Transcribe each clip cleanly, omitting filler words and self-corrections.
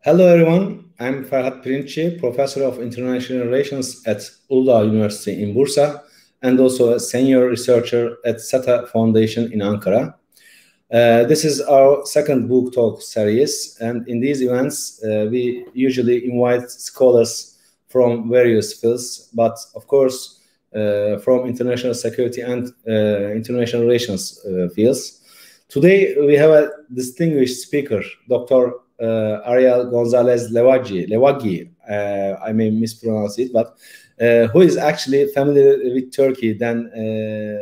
Hello everyone, I'm Ferhat Pirinççi, Professor of International Relations at Uludağ University in Bursa and also a senior researcher at SETA Foundation in Ankara. This is our second book talk series, and in these events we usually invite scholars from various fields, but of course from international security and international relations fields. Today we have a distinguished speaker, Dr. Ariel González Levaggi, I may mispronounce it, but who is actually familiar with Turkey than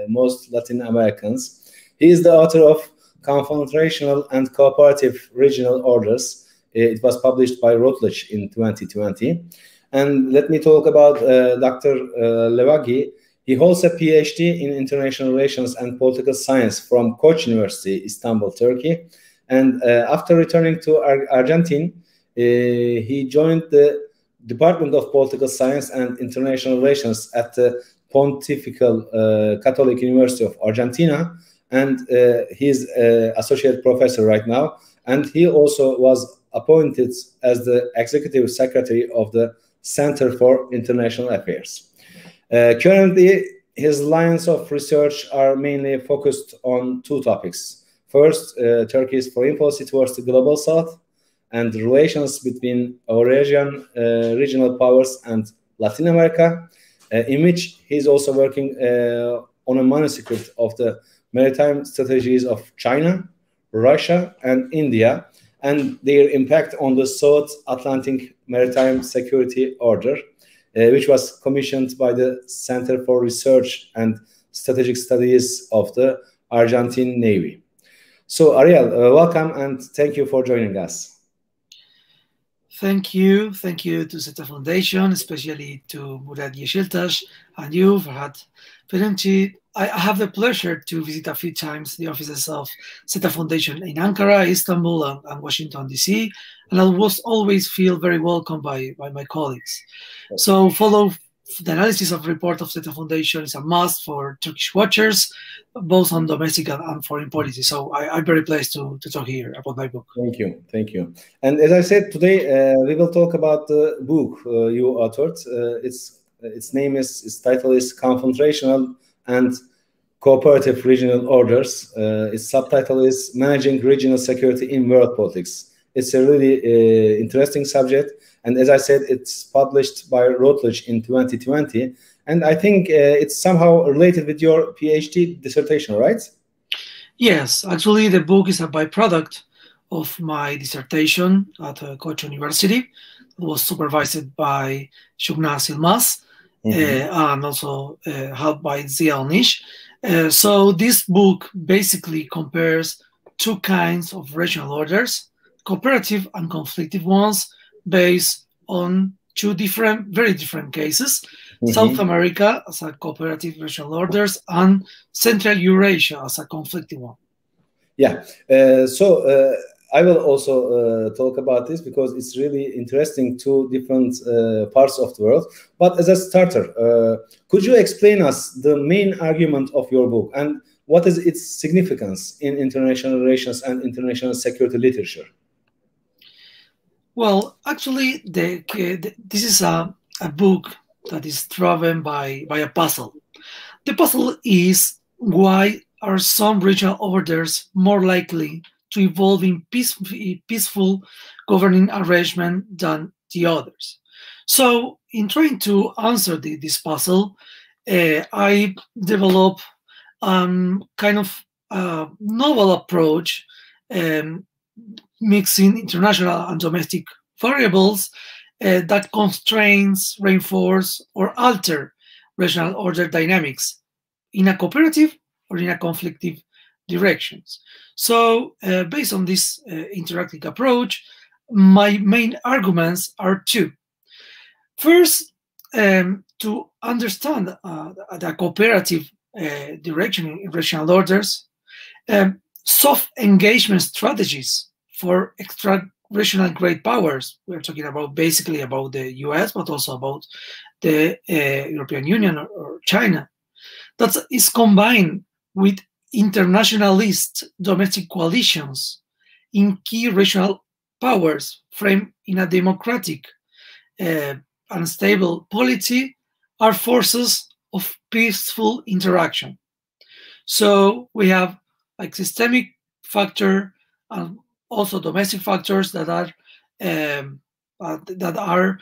most Latin Americans. He is the author of Confrontational and Cooperative Regional Orders. It was published by Routledge in 2020. And let me talk about Dr. Levaggi. He holds a PhD in International Relations and Political Science from Koç University, Istanbul, Turkey. And after returning to Argentina, he joined the Department of Political Science and International Relations at the Pontifical Catholic University of Argentina, and he's associate professor right now. And he also was appointed as the executive secretary of the Center for International Affairs. Currently, his lines of research are mainly focused on two topics. First, Turkey's foreign policy towards the global south and the relations between Eurasian regional powers and Latin America, in which he's also working on a manuscript of the maritime strategies of China, Russia, and India, and their impact on the South Atlantic Maritime Security Order, which was commissioned by the Center for Research and Strategic Studies of the Argentine Navy. So, Ariel, welcome and thank you for joining us. Thank you. Thank you to SETA Foundation, especially to Murat Yeşiltaş and you, Ferhat Pirinççi. I have the pleasure to visit a few times the offices of SETA Foundation in Ankara, Istanbul, and Washington, D.C., and I was always feel very welcome by my colleagues. So follow the analysis of report of SETA Foundation is a must for Turkish watchers, both on domestic and foreign policy. So I'm very pleased to talk here about my book. Thank you, thank you. And as I said, today we will talk about the book you authored. Its name its title is Confrontational and Cooperative Regional Orders. Its subtitle is Managing Regional Security in World Politics. It's a really interesting subject. And as I said, it's published by Routledge in 2020. And I think it's somehow related with your PhD dissertation, right? Yes, actually, the book is a byproduct of my dissertation at Koç University. It was supervised by Şükrü Yılmaz and also helped by Ziya Onish. So this book basically compares two kinds of regional orders, cooperative and conflictive ones, based on two very different cases. South America as a cooperative regional orders and Central Eurasia as a conflicting one. Yeah, so I will also talk about this because it's really interesting, two different parts of the world. But as a starter, could you explain us the main argument of your book and what is its significance in international relations and international security literature? Well, actually, this is a book that is driven by a puzzle. The puzzle is why are some regional orders more likely to evolve in peaceful governing arrangement than the others. So in trying to answer this puzzle, I developed kind of a novel approach, mixing international and domestic variables that constrains, reinforce, or alter regional order dynamics in a cooperative or in a conflictive directions. So based on this interactive approach, my main arguments are two. First, to understand the cooperative direction in regional orders, soft engagement strategies for extra-regional great powers. We're talking about basically about the US, but also about the European Union or China. That is combined with internationalist domestic coalitions in key regional powers framed in a democratic, unstable polity are forces of peaceful interaction. So we have like systemic factor and also domestic factors that are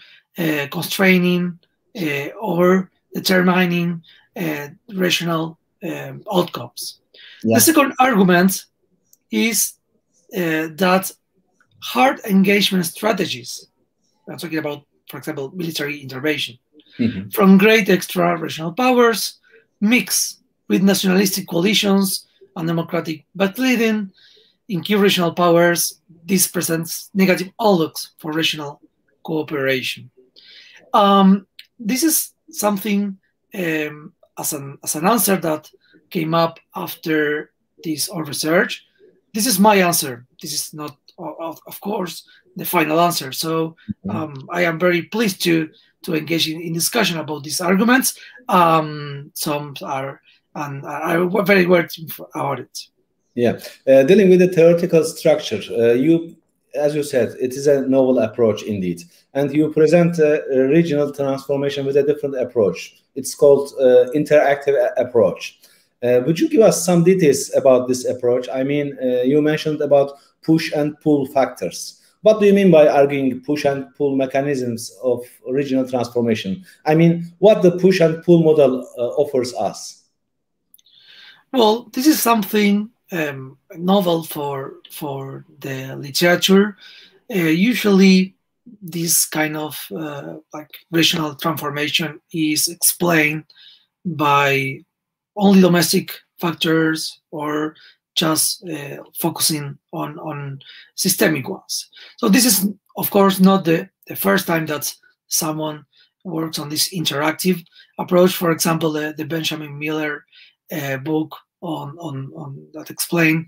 constraining or determining rational outcomes. Yeah. The second argument is that hard engagement strategies, I'm talking about, for example, military intervention, from great extra-regional powers mix with nationalistic coalitions and democratic backleading in key regional powers. This presents negative outlooks for regional cooperation. This is something as an answer that came up after this research. This is my answer. This is not, of course, the final answer. So I am very pleased to engage in discussion about these arguments. Some are very working about it. Yeah, dealing with the theoretical structure, as you said, it is a novel approach indeed, and you present a regional transformation with a different approach. It's called interactive approach. Would you give us some details about this approach? I mean, you mentioned about push and pull factors. What do you mean by arguing push and pull mechanisms of regional transformation? I mean, what the push and pull model offers us? Well, this is something novel for the literature. Usually, this kind of like regional transformation is explained by only domestic factors or just focusing on systemic ones. So this is, of course, not the first time that someone works on this interactive approach. For example, the Benjamin Miller book on that explain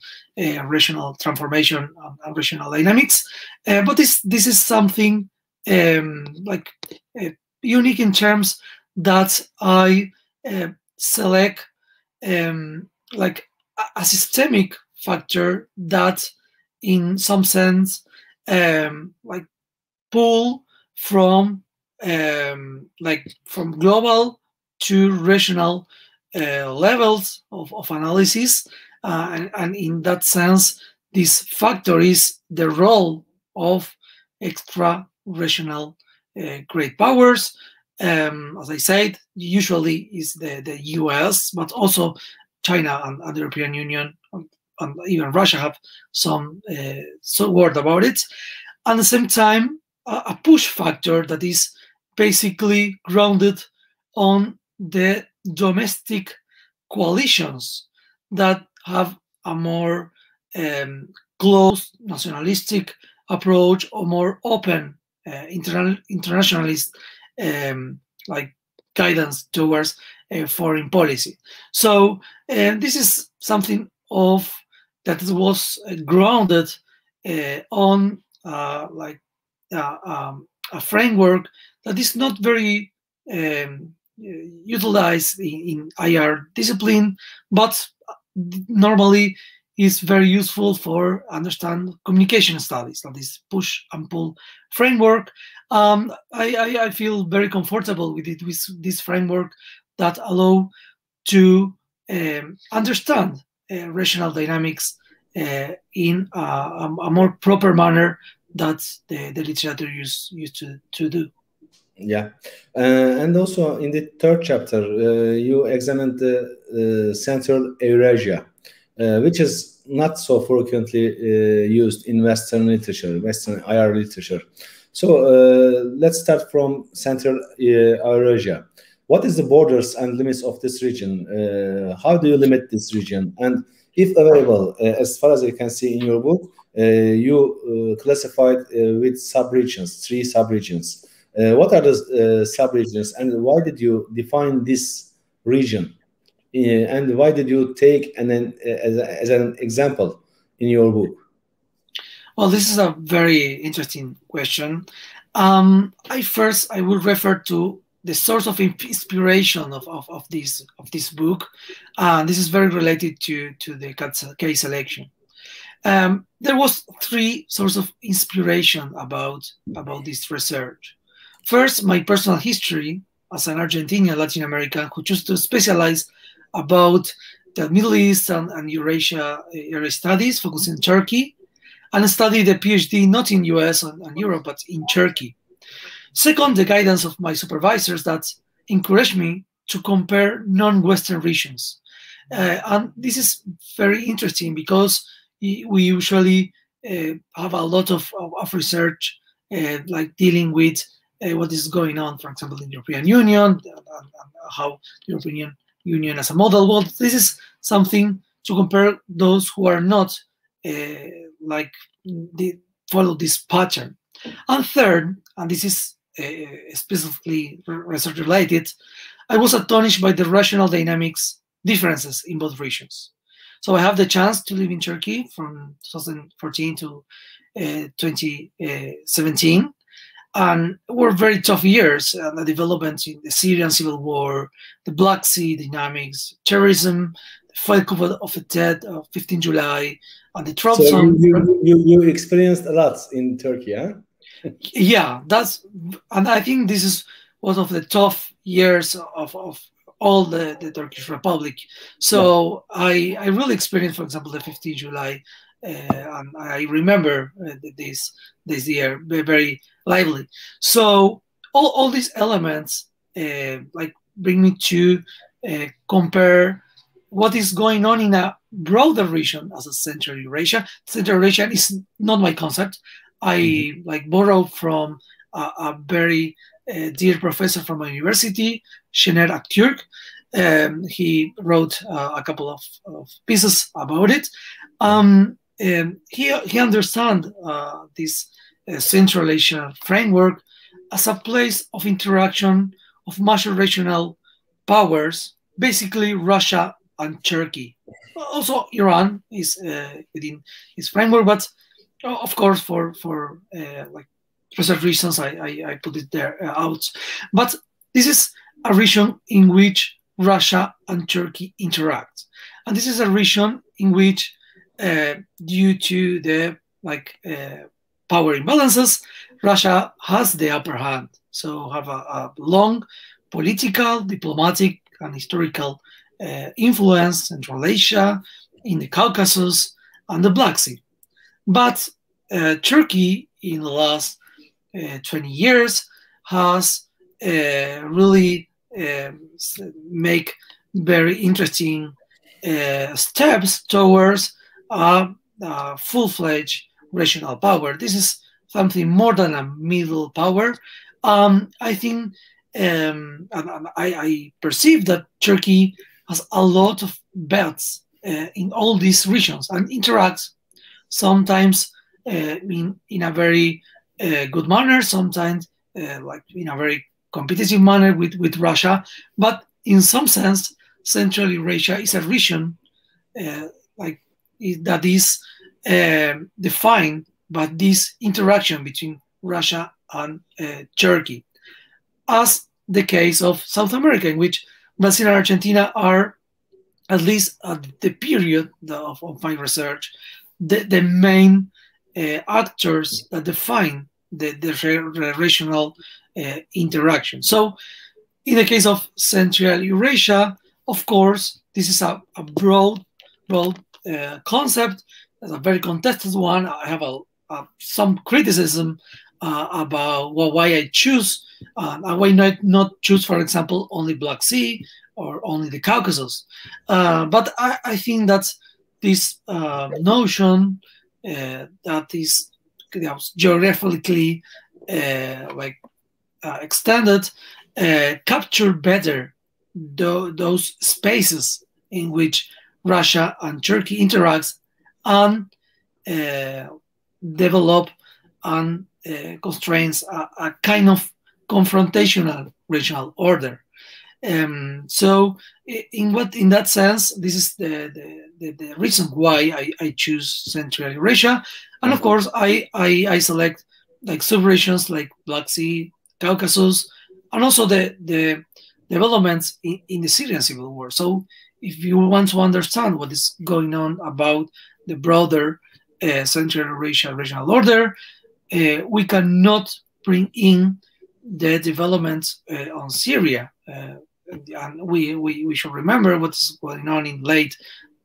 regional transformation and regional dynamics. But this is something like unique in terms that I select like a systemic factor that in some sense like pull from from global to regional levels of analysis, and in that sense this factor is the role of extra regional great powers. As I said, usually is the US, but also China and the European Union and even Russia have some word about it. At the same time, a push factor that is basically grounded on the domestic coalitions that have a more close nationalistic approach or more open internationalist like guidance towards foreign policy. So this is something of that was grounded on like a framework that is not very utilized in IR discipline, but normally is very useful for understand communication studies, that is push and pull framework. I feel very comfortable with it, with this framework that allow to understand regional dynamics in a more proper manner that the literature used to do. Yeah, and also in the third chapter, you examined the Central Eurasia, which is not so frequently used in Western literature, Western IR literature. So let's start from Central Eurasia. What is the borders and limits of this region? How do you limit this region? And if available, as far as I can see in your book, you classified with subregions, 3 subregions. What are the subregions, and why did you define this region? And why did you take as an example in your book? Well, this is a very interesting question. I will refer to the source of inspiration of this book. This is very related to the case selection. There was three sources of inspiration about this research. First, my personal history as an Argentinian Latin American who chose to specialize about the Middle East and Eurasia area studies, focusing on Turkey, and studied a PhD not in US and Europe, but in Turkey. Second, the guidance of my supervisors that encouraged me to compare non-Western regions. And this is very interesting because we usually have a lot of research like dealing with what is going on, for example, in the European Union, and how the European Union as a model. Well, this is something to compare those who are not follow this pattern. And third, and this is specifically research related, I was astonished by the rational dynamics differences in both regions. So I have the chance to live in Turkey from 2014 to 2017. And were very tough years. The developments in the Syrian civil war, the Black Sea dynamics, terrorism, the fight of the dead of 15 July, and the troublesome. So you experienced a lot in Turkey, huh? Yeah, and I think this is one of the tough years of all the Turkish Republic. So yeah. I really experienced, for example, the 15 July. And I remember this year very lively. So all these elements like bring me to compare what is going on in a broader region as a Central Eurasia. Central Eurasia is not my concept. I borrowed from a very dear professor from my university, Şener Aktürk. He wrote a couple of pieces about it. He understands this Central Asian framework as a place of interaction of major regional powers, basically Russia and Turkey. Also, Iran is within his framework, but of course, for like research reasons, I put it there out. But this is a region in which Russia and Turkey interact, and this is a region in which due to the power imbalances, Russia has the upper hand. So have a long political, diplomatic, and historical influence in Central Asia, in the Caucasus, and the Black Sea. But Turkey, in the last 20 years, has really make very interesting steps towards full-fledged regional power. This is something more than a middle power. I think I perceive that Turkey has a lot of bets in all these regions and interacts sometimes in a very good manner, sometimes like in a very competitive manner with Russia. But in some sense, Central Eurasia is a region that is defined by this interaction between Russia and Turkey, as the case of South America, in which Brazil and Argentina are, at least at the period of my research, the main actors that define the regional interaction. So in the case of Central Eurasia, of course, this is a broad concept. It's a very contested one. I have some criticism about why I choose, and why not choose, for example, only Black Sea or only the Caucasus. But I think that this notion that is geographically extended capture better those spaces in which Russia and Turkey interacts and develop and constrains a kind of confrontational regional order. So in that sense, this is the reason why I choose Central Eurasia. And of course, I select like sub-regions like Black Sea, Caucasus, and also the developments in the Syrian civil war. So if you want to understand what is going on about the broader Central Eurasia regional order, we cannot bring in the developments on Syria. And we should remember what's going on in late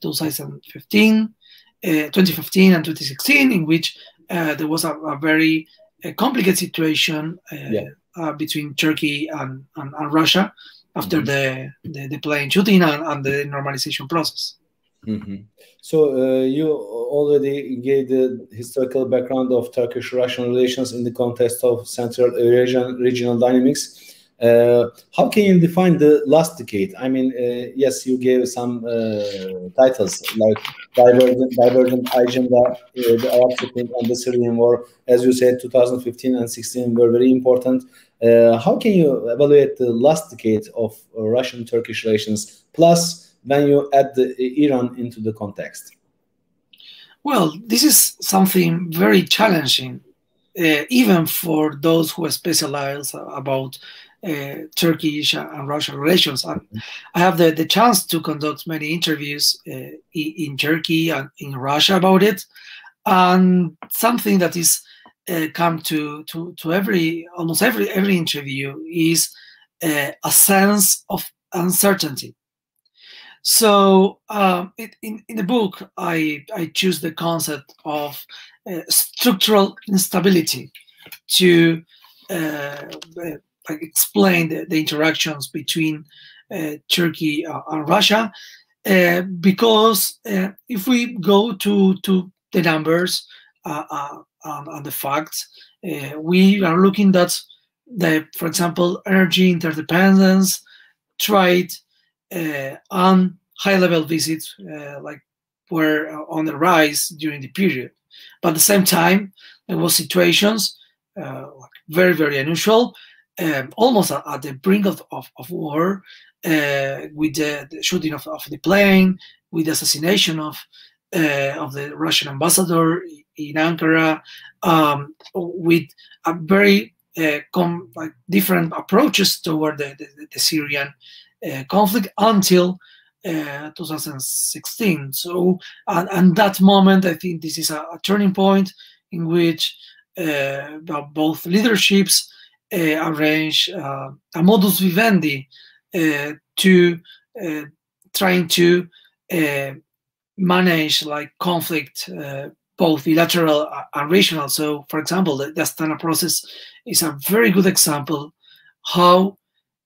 2015 and 2016, in which there was a very complicated situation between Turkey and Russia after the plane shooting and the normalization process. So you already gave the historical background of Turkish-Russian relations in the context of Central Eurasian regional dynamics. How can you define the last decade? I mean, yes, you gave some titles like Divergent Agenda, the Arab Spring, and the Syrian War. As you said, 2015 and 16 were very important. How can you evaluate the last decade of Russian-Turkish relations, plus when you add Iran into the context? Well, this is something very challenging, even for those who specialize about Turkish and Russian relations. I have the chance to conduct many interviews in Turkey and in Russia about it, and something that is come to almost every interview is a sense of uncertainty. So in the book, I choose the concept of structural instability to explain the interactions between Turkey and Russia, because if we go to the numbers and the facts, we are looking at for example, energy interdependence, trade, and high-level visits were on the rise during the period. But at the same time, there was situations very, very unusual, almost at the brink of war, with the shooting of the plane, with the assassination of the Russian ambassador in Ankara, with a very different approaches toward the Syrian conflict until 2016. So, and that moment, I think this is a turning point in which both leaderships arrange a modus vivendi to trying to manage conflict, both bilateral and regional. So, for example, the Astana process is a very good example how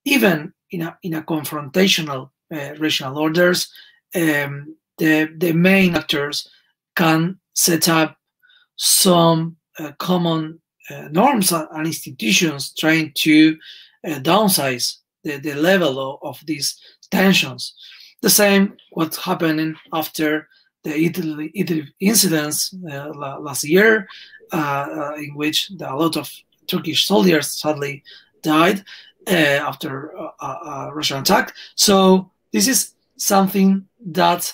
even in a confrontational regional orders, the main actors can set up some common norms and institutions trying to downsize the level of these tensions. The same what's happening after the Italy incidents last year, in which a lot of Turkish soldiers sadly died after a Russian attack. So this is something that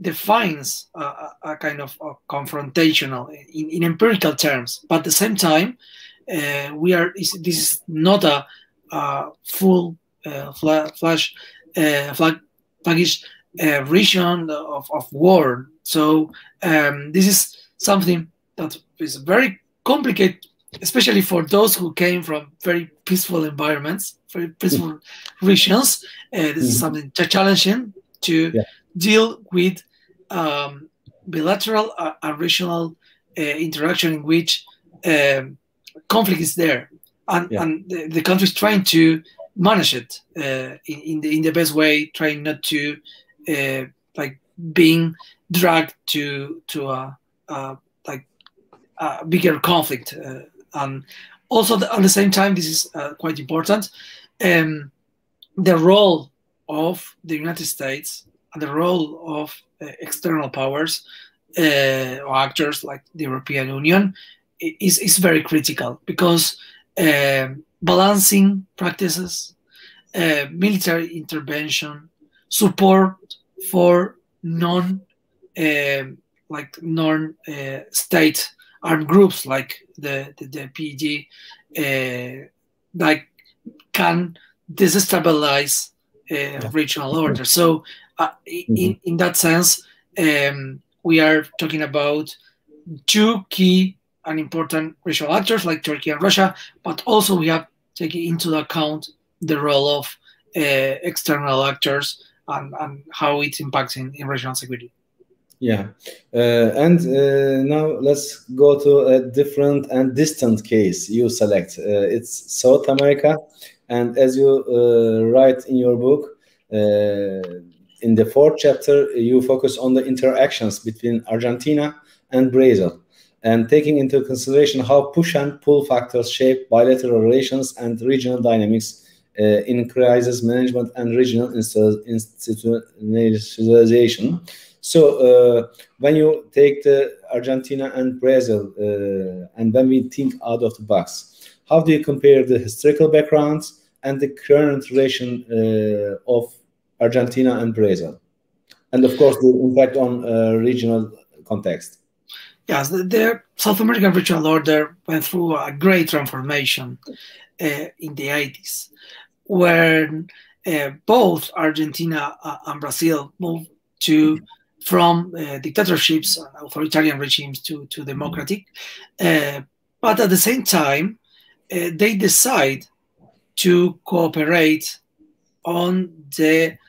defines a kind of confrontational in empirical terms. But at the same time, this is not a full flagish region of war. So this is something that is very complicated, especially for those who came from very peaceful environments, very peaceful regions. This is something challenging to deal with bilateral and regional interaction in which conflict is there, and the country is trying to manage it in the best way, trying not to being dragged to a bigger conflict. And also at the same time, this is quite important, the role of the United States and the role of external powers or actors like the European Union is very critical, because balancing practices, military intervention, support for non-state armed groups like the PED, can destabilize regional order. So in that sense, we are talking about two key and important regional actors like Turkey and Russia, but also we have taken into account the role of external actors and how it impacts in regional security. Yeah, and now let's go to a different and distant case you select. It's South America, and as you write in your book, in the 4th chapter, you focus on the interactions between Argentina and Brazil, and taking into consideration how push and pull factors shape bilateral relations and regional dynamics in crisis management and regional institutionalization. So when you take the Argentina and Brazil, and when we think out of the box, how do you compare the historical backgrounds and the current relation of Argentina and Brazil? And of course, the impact on regional context. Yes, the South American regional order went through a great transformation in the 80s, where both Argentina and Brazil moved from dictatorships and authoritarian regimes to democratic. But at the same time, they decide to cooperate on the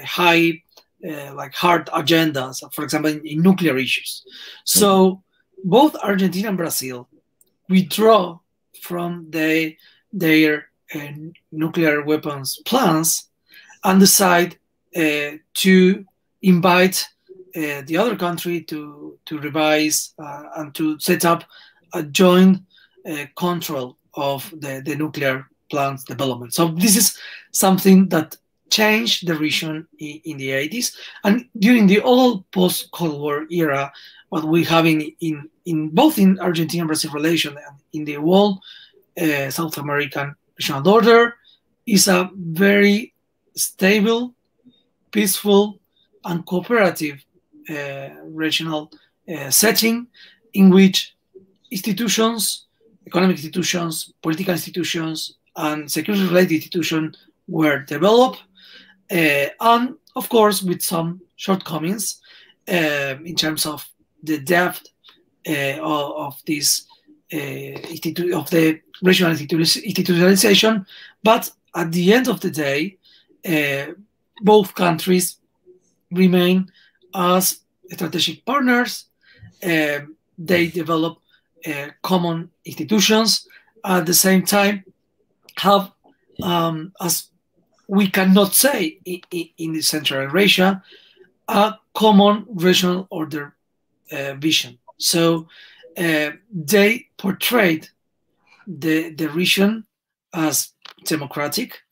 hard agendas, for example, in nuclear issues. So both Argentina and Brazil withdraw from their nuclear weapons plans and decide to invite the other country to revise and to set up a joint control of the nuclear plants development. So this is something that changed the region in the 80s. And during the old post-Cold War era, what we have in both in Argentina and Brazil relation and in the whole South American regional order is a very stable, peaceful, and cooperative regional setting in which institutions, economic institutions, political institutions, and security-related institutions were developed, and of course with some shortcomings in terms of the depth of this of the regional institutionalization. But at the end of the day, both countries remain as strategic partners. They develop common institutions. At the same time, have, as we cannot say in the Central Eurasia, a common regional order vision. So they portrayed the region as democratic,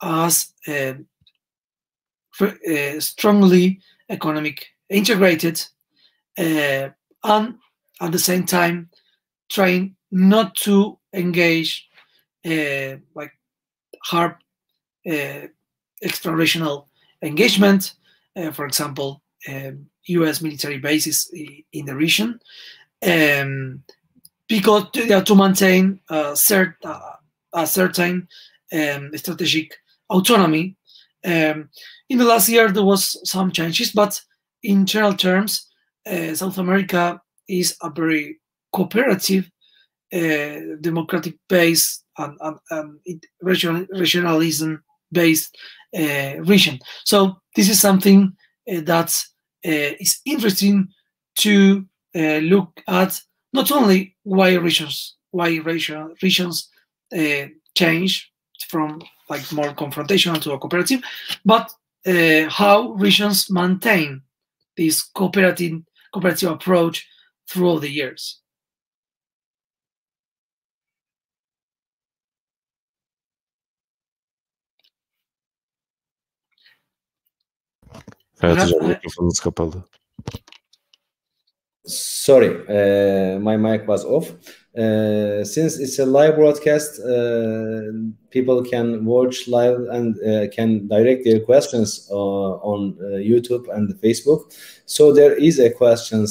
as strongly economic integrated, and at the same time trying not to engage like hard extra-regional engagement, for example, U.S. military bases in the region, because to maintain a certain strategic autonomy. In the last year, there was some changes, but in general terms, South America is a very cooperative, democratic-based and regionalism-based region. So this is something that is interesting to look at, not only why regions change from like more confrontational to a cooperative, but how regions maintain this cooperative approach throughout the years. Evet hocam, mikrofonunuz kapalı. Sorry, my mic was off. Since it's a live broadcast, people can watch live and can direct their questions on YouTube and Facebook. So there is a question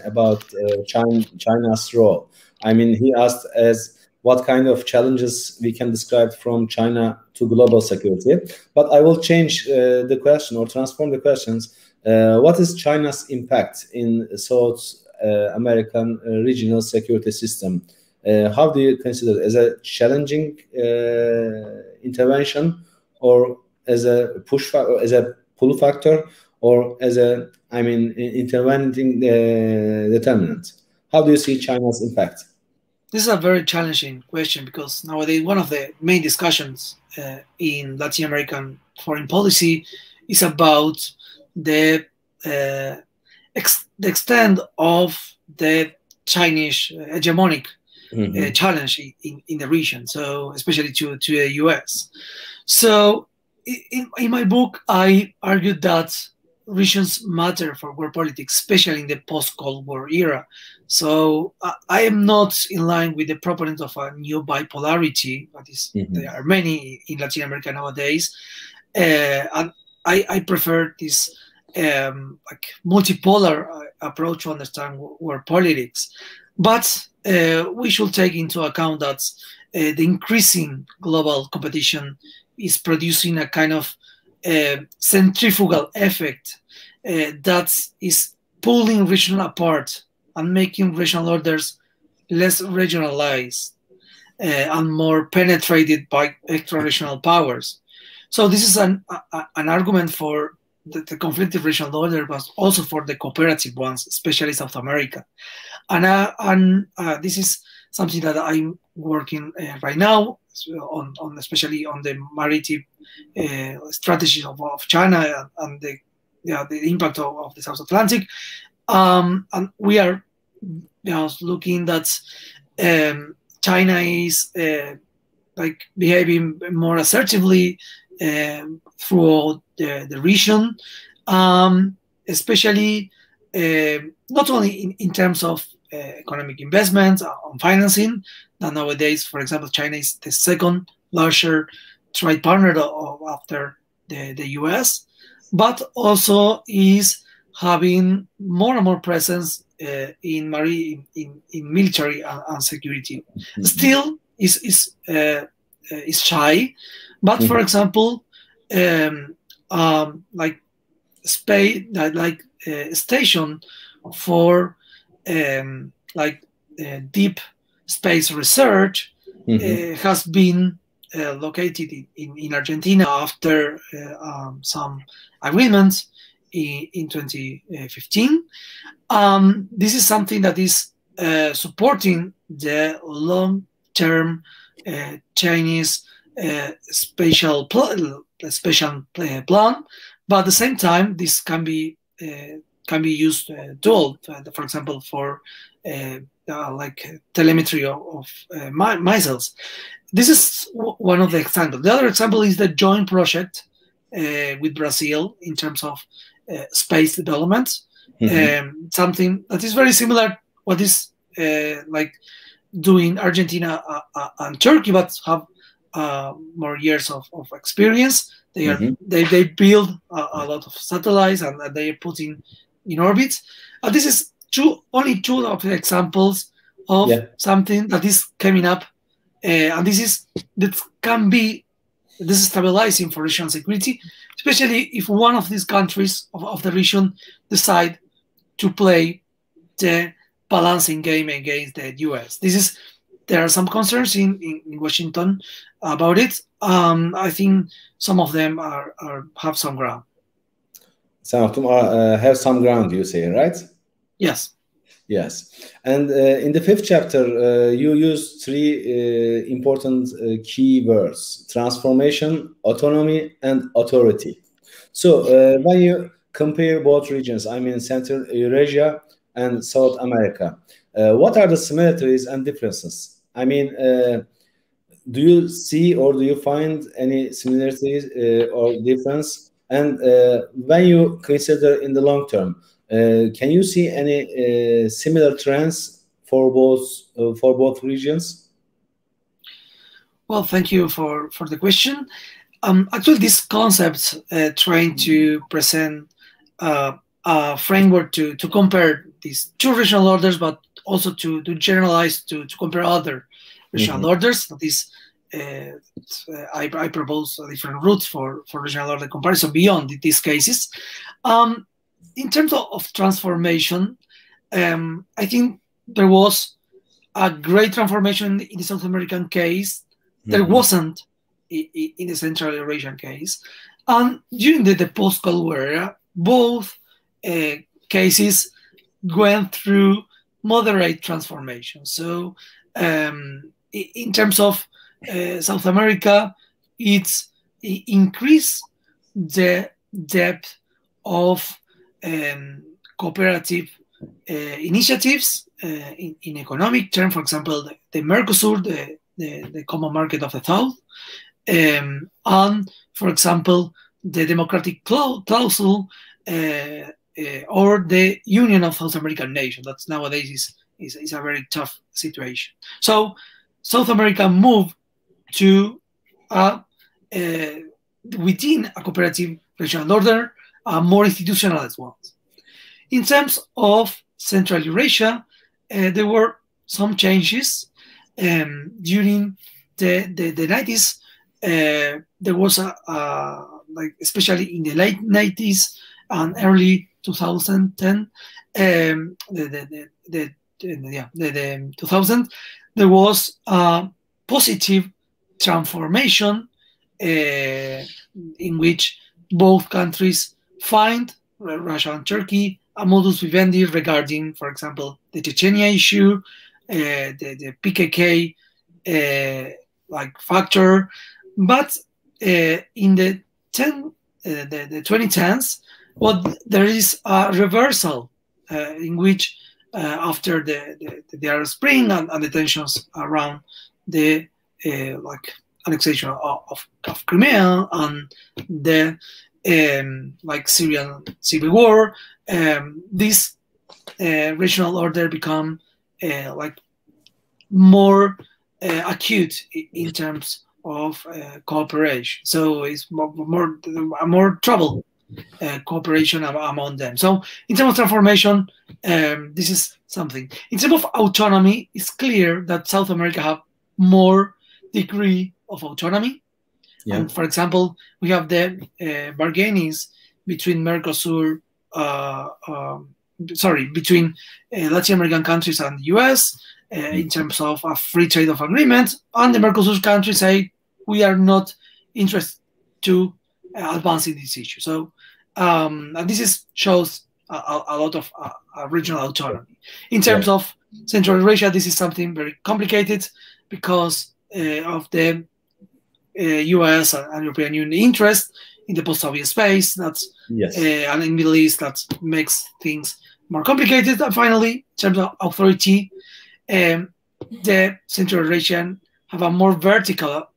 about China's role. I mean, he asked as what kind of challenges we can describe from China to global security. But I will change the question or transform the questions. What is China's impact in South American regional security system? How do you consider it, as a challenging intervention, or as a as a pull factor, or as a, I mean, intervening determinant? How do you see China's impact? This is a very challenging question, because nowadays one of the main discussions in Latin American foreign policy is about the extent of the Chinese hegemonic challenge in the region, so especially to the US. So in my book, I argued that regions matter for world politics, especially in the post-Cold War era. So I am not in line with the proponent of a new bipolarity, but there are many in Latin America nowadays. And I prefer this like multipolar approach to understand world politics. But we should take into account that the increasing global competition is producing a kind of centrifugal effect that is pulling regional apart and making regional orders less regionalized and more penetrated by extra-regional powers. So this is an argument for the conflictive regional order, but also for the cooperative ones, especially South America. And this is something that I'm working right now on, especially on the maritime strategy of China and the impact of the South Atlantic. And we are looking that China is like behaving more assertively throughout the region, especially not only in terms of economic investment on financing. That nowadays, for example, China is the second larger trade partner after the US, but also is having more and more presence in military and security. Still is shy, but for example, like space, like station for deep space research has been located in Argentina after some agreements in 2015. This is something that is supporting the long-term Chinese special plan, but at the same time, this can be used dual, for example, for like telemetry of missiles. This is one of the examples. The other example is the joint project with Brazil in terms of space development. Something that is very similar what is like doing Argentina and Turkey, but have more years of experience. They build a lot of satellites and they are putting in orbit. This is only two of the examples of something that is coming up, and that can be destabilizing for regional security, especially if one of these countries of the region decide to play the balancing game against the US. There are some concerns in Washington about it. I think some of them have some ground. Some of them have some ground, you say, right? Yes. Yes. And in the 5th chapter, you use three important key words: transformation, autonomy, and authority. So when you compare both regions, I mean Central Eurasia and South America, what are the similarities and differences? I mean, do you see or do you find any similarities or difference? And when you consider in the long term, can you see any similar trends for both regions? Well, thank you for the question. Actually, this concept trying to present a framework to compare these two regional orders, but also to generalize to compare other regional orders. That is, I propose a different route for regional order comparison beyond these cases. in terms of transformation, I think there was a great transformation in the South American case. There wasn't in the Central Eurasian case. And during the post-Cold War era, both cases went through moderate transformation. So in terms of South America, it increased the depth of cooperative initiatives in economic terms. For example, the Mercosur, the common market of the South, and, for example, the democratic clausule or the Union of South American Nations. That's nowadays is a very tough situation. So South America moved to within a cooperative regional order, a more institutionalized one. In terms of Central Eurasia, there were some changes during the 90s. There was like especially in the late 90s and early 2010, the 2000, there was a positive transformation in which both countries find, Russia and Turkey, a modus vivendi regarding, for example, the Chechnya issue, the PKK like factor. But in the 2010s, there is a reversal in which after the Arab Spring and the tensions around the like annexation of Crimea and the like Syrian civil war, this regional order become like more acute in terms of cooperation. So it's more trouble cooperation among them. So in terms of transformation, this is something. In terms of autonomy, it's clear that South America have more degree of autonomy. Yeah. And for example, we have the bargainings between Mercosur, between Latin American countries and the US in terms of a free trade of agreement, and the Mercosur countries say we are not interested to advance in this issue. So, and this shows a lot of regional autonomy. In terms of Central Eurasia, this is something very complicated because of the US and European Union interest in the post-Soviet space. That's and in the Middle East, that makes things more complicated. And finally, in terms of authority, the Central Eurasian have a more vertical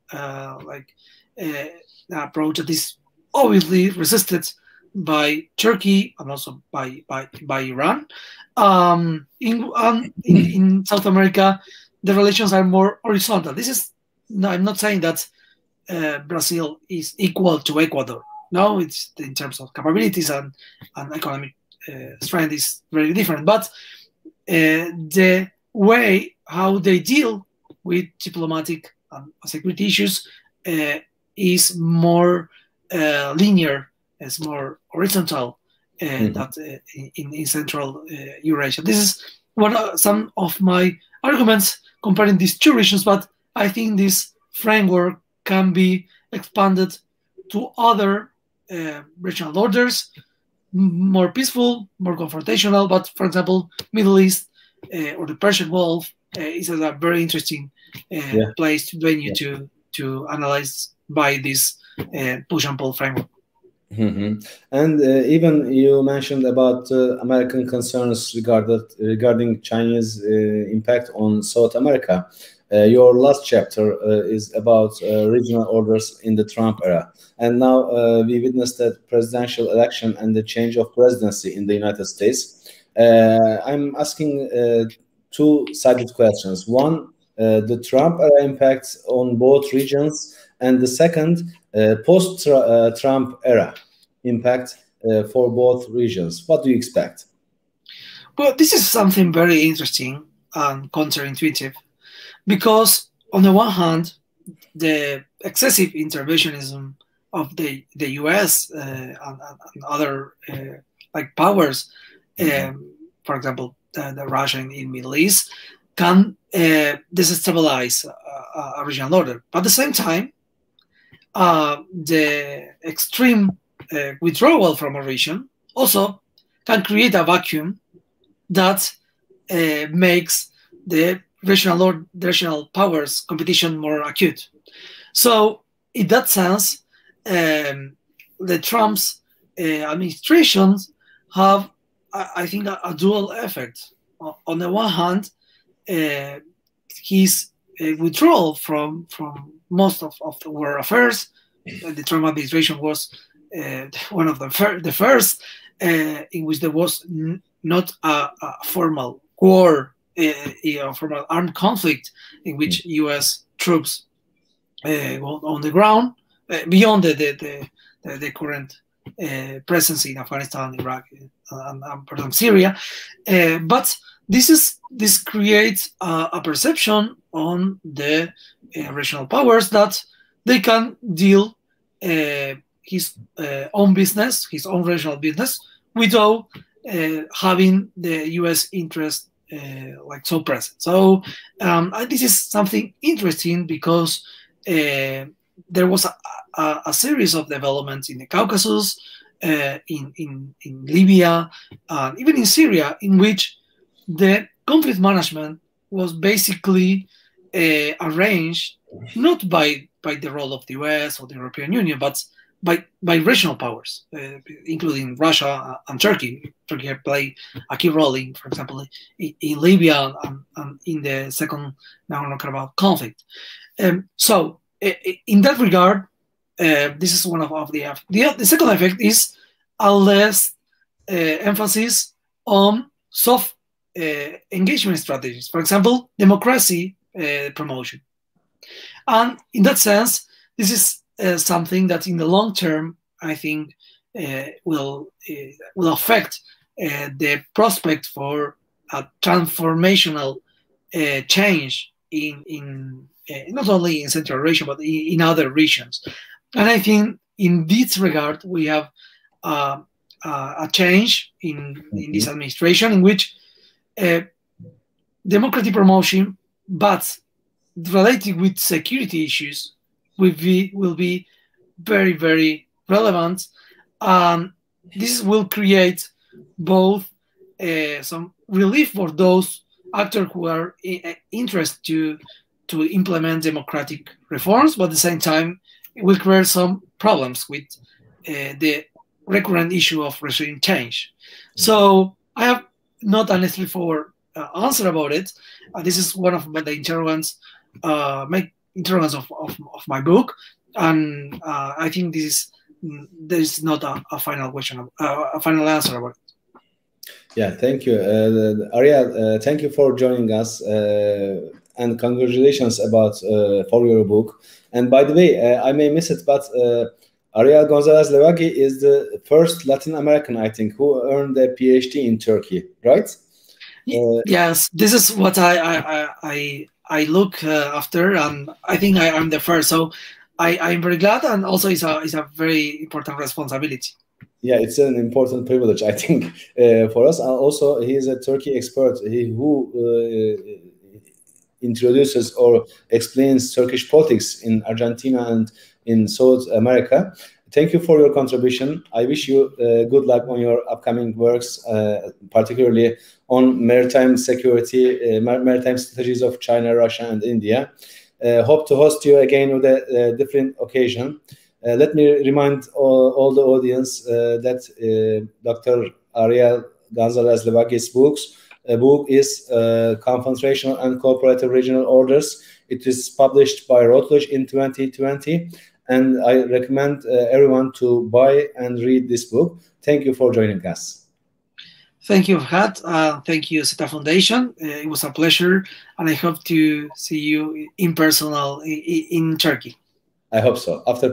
approach that is obviously resisted by Turkey and also by Iran. In South America, the relations are more horizontal. I'm not saying that Brazil is equal to Ecuador. No, it's in terms of capabilities and economic strength is very different. But the way how they deal with diplomatic and security issues is more linear, is more horizontal that in Central Eurasia. This is some of my arguments comparing these two regions, but I think this framework can be expanded to other regional orders, more peaceful, more confrontational. But for example, Middle East or the Persian Gulf is a very interesting place to venue to analyze by this push and pull framework. And even you mentioned about American concerns regarding Chinese impact on South America. Your last chapter is about regional orders in the Trump era. And now we witnessed the presidential election and the change of presidency in the United States. I'm asking two-sided questions. One, the Trump era impact on both regions, and the second, post-Trump era impact for both regions. What do you expect? Well, this is something very interesting and counterintuitive, because on the one hand, the excessive interventionism of the US and other like powers, for example, the Russia in Middle East, can destabilize a regional order. But at the same time, the extreme withdrawal from a region also can create a vacuum that makes the regional powers competition more acute. So in that sense, the Trump's administrations have, I think, a dual effect. On the one hand, his withdrawal from most of the world affairs. The Trump administration was one of the first in which there was not a formal war, formal armed conflict in which U.S. troops on the ground beyond the current presence in Afghanistan, Iraq, and Syria. But this creates a perception on the regional powers that they can deal his own business, his own regional business, without having the U.S. interest like so present. So this is something interesting because there was a series of developments in the Caucasus, in Libya, even in Syria, in which the conflict management was basically arranged not by the role of the US or the European Union, but by regional powers, including Russia and Turkey. Turkey played a key role in, for example, in Libya and in the second Nagorno-Karabakh conflict. So in that regard, this is one of the second effect is a less emphasis on soft engagement strategies. For example, democracy promotion. And in that sense, this is something that in the long term, I think, will affect the prospect for a transformational change in not only in Central Asia, but in other regions. And I think in this regard, we have a change in this administration in which democratic promotion, but related with security issues, will be very, very relevant. This will create both some relief for those actors who are interested to implement democratic reforms, but at the same time, it will create some problems with the recurrent issue of regime change. So I have not a straightforward answer about it. This is one of the interrogants, of my book, and I think there is not a final question, a final answer about it. Yeah, thank you, Ariel. Thank you for joining us, and congratulations for your book. And by the way, I may miss it, but Ariel González Levaggi is the first Latin American, I think, who earned a PhD in Turkey, right? Yes, this is what I look after, and I think I'm the first. So I'm very glad, and also it's a very important responsibility. Yeah, it's an important privilege, I think, for us. Also, he is a Turkey expert. Who introduces or explains Turkish politics in Argentina and in South America. Thank you for your contribution. I wish you good luck on your upcoming works, particularly on maritime security, maritime strategies of China, Russia, and India. Hope to host you again with a different occasion. Let me remind all the audience that Dr. Ariel González Levaggi's book is Confrontational and Cooperative Regional Orders. It is published by Routledge in 2020, and I recommend everyone to buy and read this book. Thank you for joining us. Thank you, Ferhat. Thank you, SETA Foundation. It was a pleasure, and I hope to see you in person in Turkey. I hope so. After